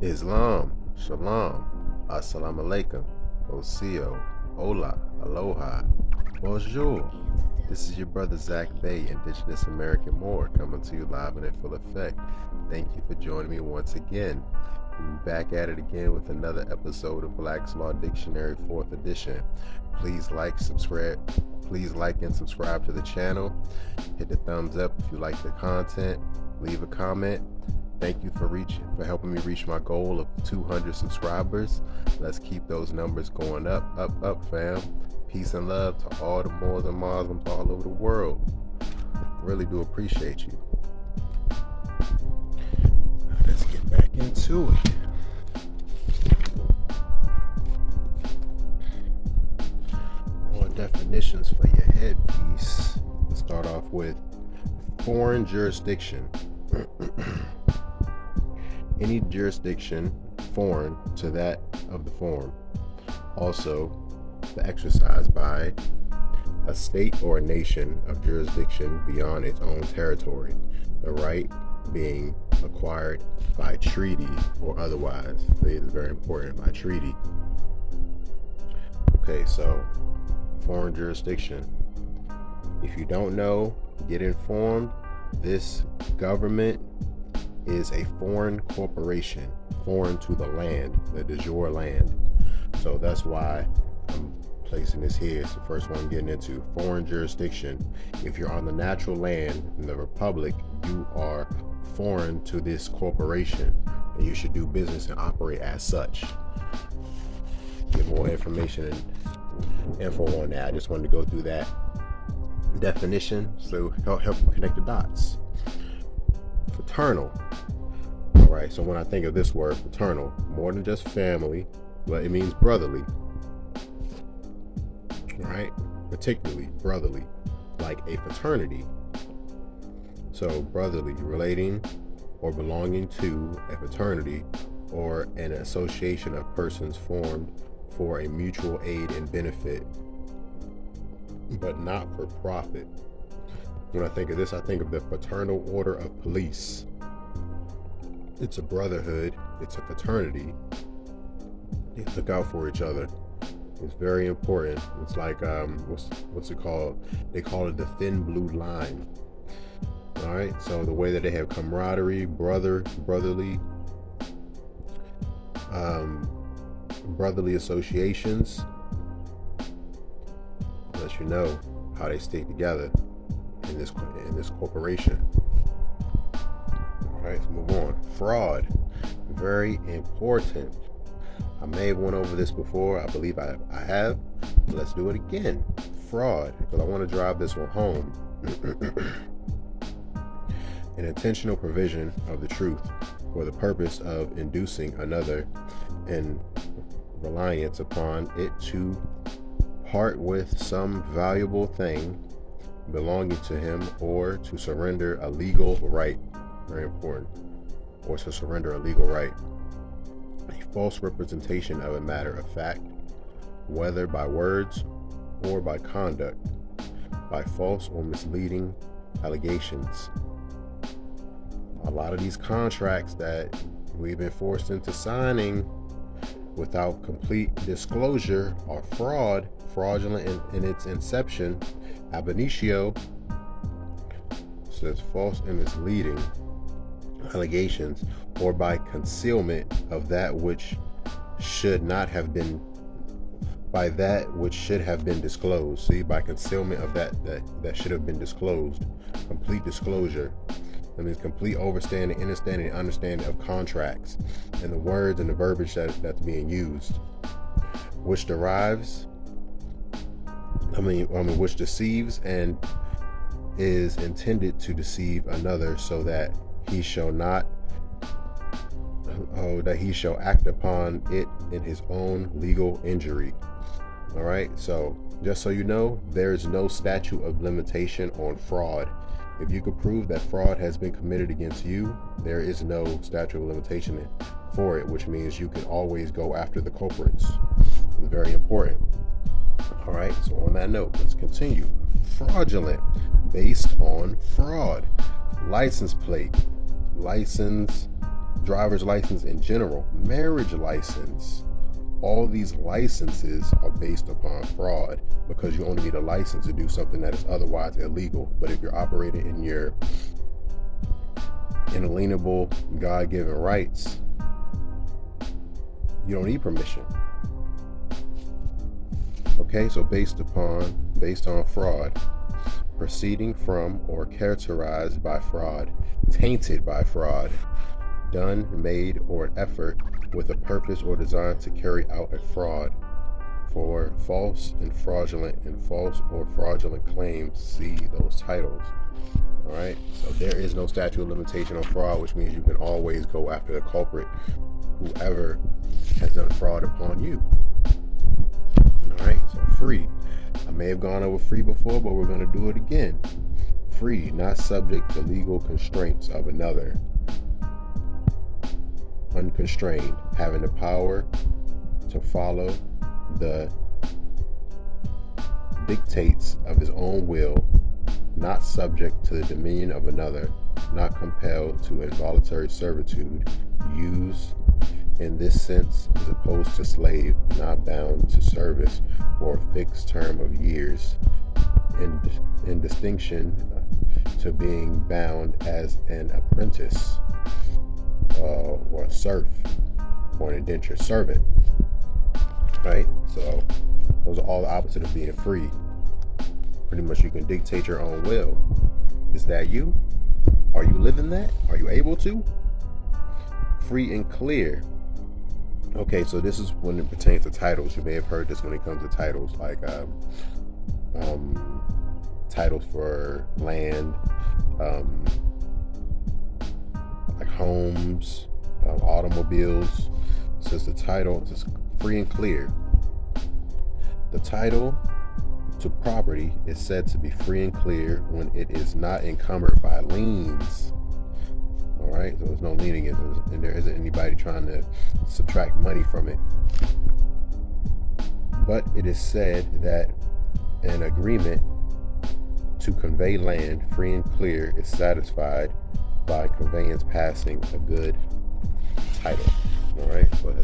Islam, Shalom, Assalamu Alaikum, Osio, Hola, Aloha, Bonjour. This is your brother Zach Bey, Indigenous American Moor, coming to you live and in full effect. Thank you for joining me once again. We're back at it again with another episode of Black's Law Dictionary 4th edition. Please like and subscribe to the channel. Hit the thumbs up if you like the content. Leave a comment. Thank you for helping me reach my goal of 200 subscribers. Let's keep those numbers going up, fam. Peace and love to all the Moors and Muslims all over the world. Really do appreciate you. Let's get back into it. More definitions for your headpiece. Let's start off with foreign jurisdiction. Any jurisdiction foreign to that of the form. Also, the exercise by a state or a nation of jurisdiction beyond its own territory, the right being acquired by treaty or otherwise. It is very important, by treaty. Okay, so foreign jurisdiction. If you don't know, get informed. This government is a foreign corporation, foreign to the land, the de jure land. So that's why I'm placing this here. It's the first one I'm getting into. Foreign jurisdiction. If you're on the natural land in the republic, you are foreign to this corporation, and you should do business and operate as such. Get more information and info on that. I just wanted to go through that definition so help you connect the dots. Fraternal. All right, so when I think of this word, fraternal, more than just family, but it means brotherly. All right, particularly brotherly, like a fraternity. So brotherly, relating or belonging to a fraternity or an association of persons formed for a mutual aid and benefit, but not for profit. When I think of this, I think of the Fraternal Order of Police. It's a brotherhood, it's a fraternity. They look out for each other. It's very important. It's like what's it called? They call it the thin blue line. All right, so the way that they have camaraderie, brotherly associations, let you know how they stay together in this corporation. All right, let's move on. Fraud, very important. I may have went over this before. I believe I have. But let's do it again. Fraud, because I want to drive this one home. An intentional provision of the truth for the purpose of inducing another in reliance upon it to part with some valuable thing belonging to him, or to surrender a legal right. Very important. Or to surrender a legal right. A false representation of a matter of fact, whether by words or by conduct, by false or misleading allegations. A lot of these contracts that we've been forced into signing without complete disclosure are fraudulent in its inception. Ab initio, says false and misleading allegations, or by concealment of that which should not have been, by that which should have been disclosed. See, by concealment of that should have been disclosed. Complete disclosure. That means complete understanding of contracts and the words and the verbiage that's being used, which which deceives and is intended to deceive another, so that he shall act upon it in his own legal injury. All right, so just so you know, there is no statute of limitation on fraud. If you could prove that fraud has been committed against you, there is no statute of limitation for it, which means you can always go after the culprits. It's very important. All right, so on that note, let's continue. Fraudulent, based on fraud. License plate, license driver's license in general, marriage license. All these licenses are based upon fraud because you only need a license to do something that is otherwise illegal. But if you're operating in your inalienable God-given rights, you don't need permission. Okay, so based on fraud, proceeding from or characterized by fraud, tainted by fraud, done, made, or an effort with a purpose or design to carry out a fraud. For false or fraudulent claims, see those titles. All right, so there is no statute of limitation on fraud, which means you can always go after the culprit, whoever has done fraud upon you. All right, so free. I may have gone over free before, but we're going to do it again. Free, not subject to legal constraints of another. Unconstrained, having the power to follow the dictates of his own will, not subject to the dominion of another, not compelled to involuntary servitude, used in this sense as opposed to slave, not bound to service for a fixed term of years, in distinction to being bound as an apprentice or a serf or an indentured servant. Right? So those are all the opposite of being free. Pretty much you can dictate your own will. Is that you? Are you living that? Are you able to? Free and clear. Okay, so this is when it pertains to titles. You may have heard this when it comes to titles, like titles for land, like homes, automobiles. So it's the title, it's free and clear. The title to property is said to be free and clear when it is not encumbered by liens. All right, so there's no lien against it, and there isn't anybody trying to subtract money from it. But it is said that an agreement to convey land free and clear is satisfied by conveyance passing a good title. All right, so it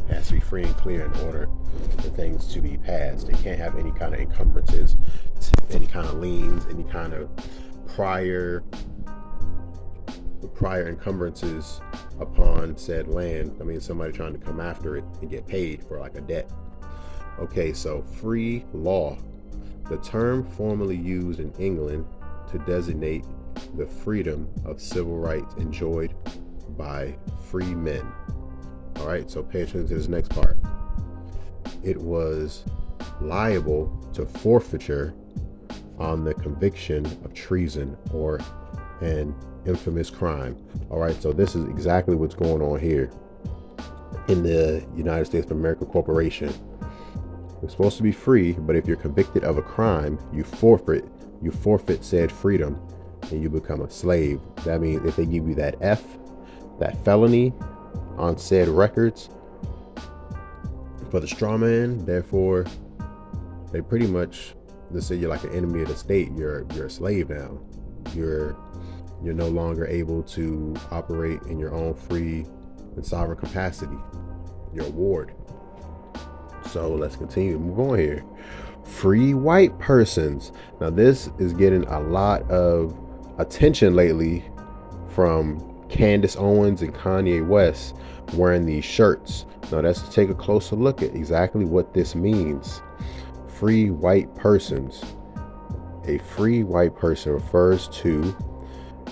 has to be free and clear in order for things to be passed. It can't have any kind of encumbrances, any kind of liens, any kind of prior encumbrances upon said land. I mean, somebody trying to come after it and get paid for like a debt. Okay, so free law, the term formerly used in England to designate the freedom of civil rights enjoyed by free men. All right, so pay attention to this next part. It was liable to forfeiture on the conviction of treason or an infamous crime. All right, so this is exactly what's going on here in the United States of America Corporation. You're supposed to be free, but if you're convicted of a crime, you forfeit said freedom and you become a slave. That means if they give you that felony on said records for the straw man, therefore they pretty much, let's say you're like an enemy of the state, you're a slave now. You're no longer able to operate in your own free and sovereign capacity. You're a ward. So let's continue to move on here. Free white persons. Now this is getting a lot of attention lately from Candace Owens and Kanye West wearing these shirts. Now let's take a closer look at exactly what this means. Free white persons. A free white person refers to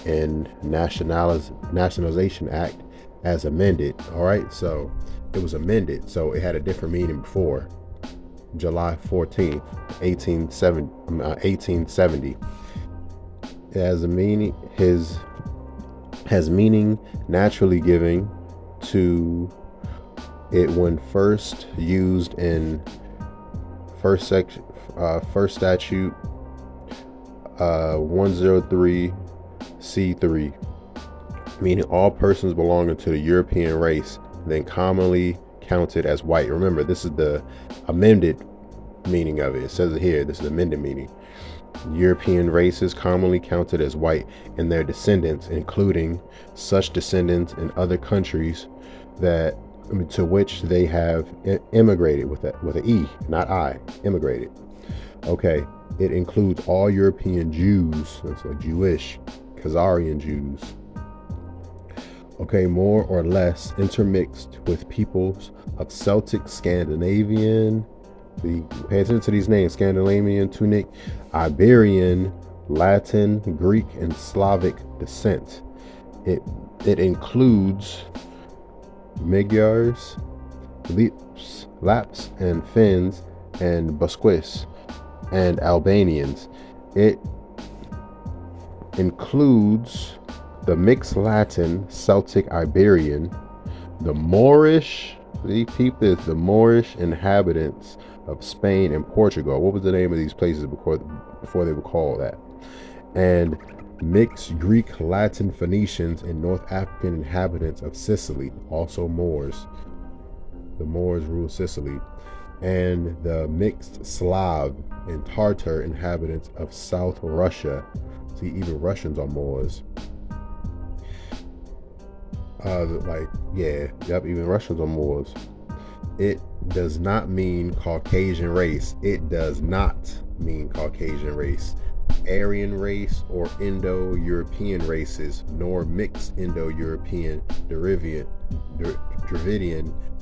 in Nationalization Act as amended. All right, so it was amended, so it had a different meaning before July 14th, 1870. It has meaning naturally given to it when first used in first statute 103C3, meaning all persons belonging to the European race, then commonly counted as white. Remember, this is the amended meaning of it. It says it here, this is the amended meaning. European races commonly counted as white, and their descendants, including such descendants in other countries that to which they have immigrated with an E, not I, immigrated. Okay, it includes all European Jews, so Jewish, Khazarian Jews. Okay, more or less intermixed with peoples of Celtic, Scandinavian, pay attention to these names, Scandinavian, Tunic, Iberian, Latin, Greek, and Slavic descent. It includes Magyars, Laps, and Finns, and Basques, and Albanians. It includes the mixed Latin, Celtic, Iberian, the Moorish, the Moorish inhabitants of Spain and Portugal. What was the name of these places before they were called that? And mixed Greek, Latin, Phoenicians, and North African inhabitants of Sicily, also Moors. The Moors ruled Sicily. And the mixed Slav and Tartar inhabitants of South Russia. See, even Russians are Moors. Even Russians are Moors. It does not mean Caucasian race. It does not mean Caucasian race, Aryan race, or Indo-European races, nor mixed Indo-European, Dravidian,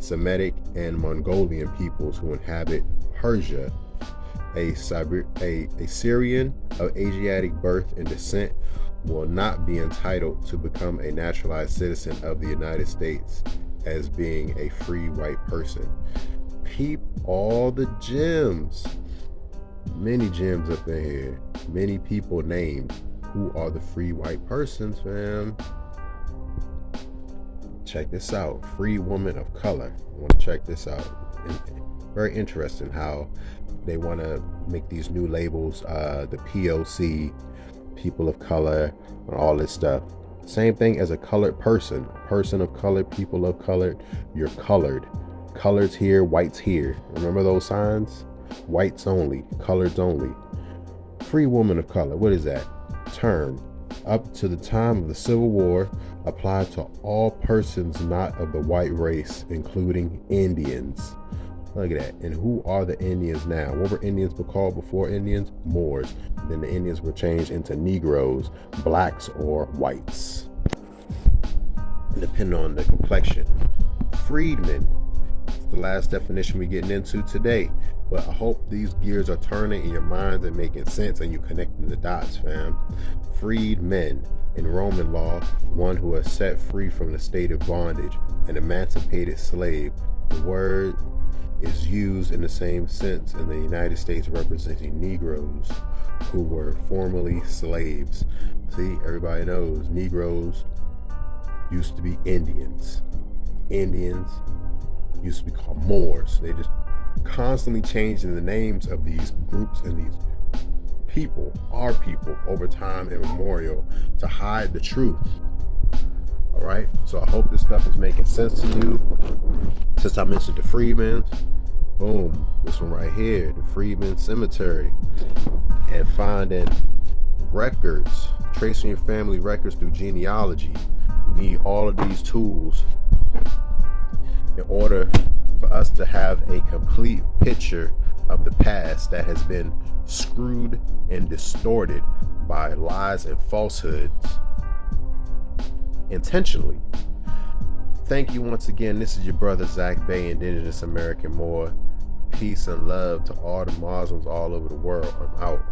Semitic, and Mongolian peoples who inhabit Persia. A Syrian of Asiatic birth and descent will not be entitled to become a naturalized citizen of the United States as being a free white person. Peep all the gems. Many gems up in here. Many people named. Who are the free white persons, fam? Check this out. Free woman of color. I want to check this out. Very interesting how they want to make these new labels, the POC, people of color, and all this stuff. Same thing as a colored person of color, people of color. You're colored. Coloreds here, whites here. Remember those signs? Whites only, coloreds only. Free woman of color, what is that? Term up to the time of the Civil War applied to all persons not of the white race, including Indians. Look at that. And who are the Indians now? What were Indians called before Indians? Moors. Then the Indians were changed into Negroes, blacks, or whites, depending on the complexion. Freedman. It's the last definition we're getting into today. But I hope these gears are turning in your minds and making sense and you connecting the dots, fam. Freedmen. In Roman law, one who is set free from the state of bondage, an emancipated slave. The word is used in the same sense in the United States, representing Negroes who were formerly slaves. See, everybody knows Negroes used to be Indians. Indians used to be called Moors. They just constantly changing the names of these groups and these people, our people, over time immemorial to hide the truth. All right, so I hope this stuff is making sense to you. Since I mentioned the Freedmans, boom, this one right here, the Freedman Cemetery, and finding records, tracing your family records through genealogy. You need all of these tools in order for us to have a complete picture of the past that has been screwed and distorted by lies and falsehoods intentionally. Thank you once again. This is your brother Tarik Bey, Indigenous American Moor. Peace and love to all the Muslims all over the world. I'm out.